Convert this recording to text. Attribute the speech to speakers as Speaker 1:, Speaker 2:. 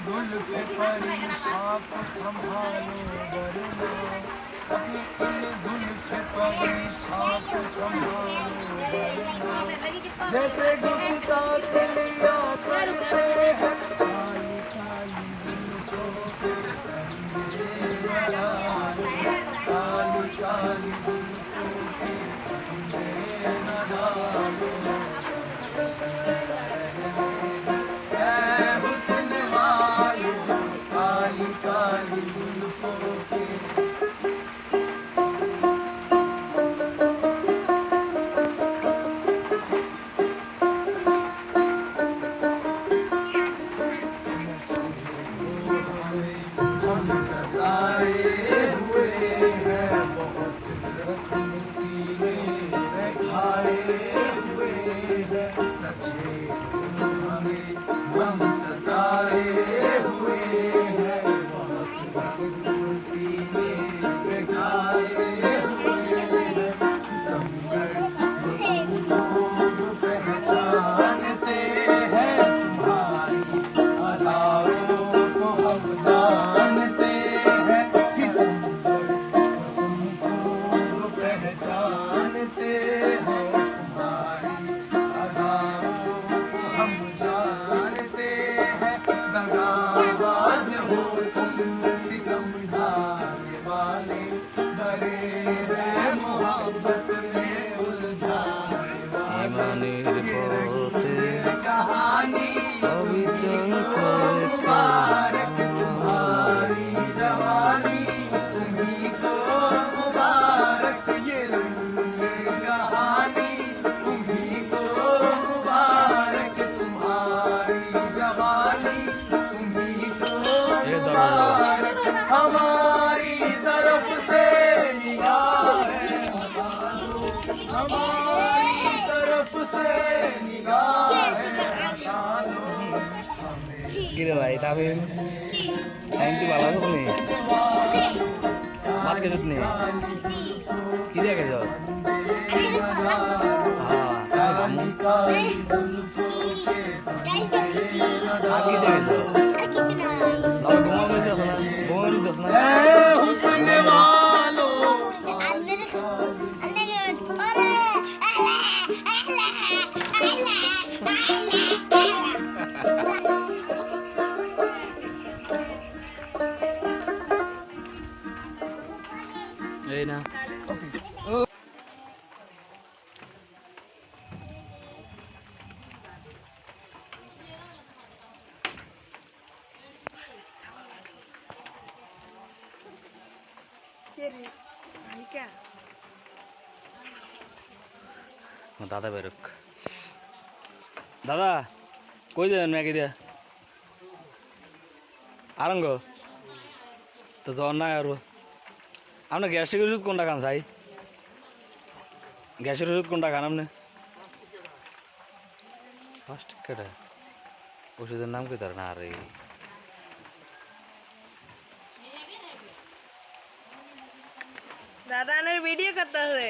Speaker 1: जुल्फ़े परेशान को संभालो वरना अपनी इन जुल्फ़े परेशान को संभालो वरना जैसे गुस्ता लिया करते हैं काली काली जुल्फ़ों के फंदे न डालो काली काली जुल्फ़ों के फंदे न डालो हमारी तरफ से निगाहें हटा लो हमारी तरफ से निगाहें हटा लो
Speaker 2: गिरे भाई तामिम एंटी वाला तो नहीं बात कैसे नहीं किधर गए हो हाँ काली काली जुल्फों के आगे गए हो लाओ घुमा में से सुना घुमा में दस ना
Speaker 1: हुस्न वालों
Speaker 2: ये ना दादा बेरुक दादा कोई दे मैं क्या आरंगो तो जोड़ना है और आपने গ্যাস্ট্রিক ওষুধ কোনটা খান ভাই গ্যাসের ওষুধ কোনটা খান আপনি ফার্স্ট কেটে ওষুধের নাম কি তার না আরে
Speaker 3: दादा ने वीडियो करता हुए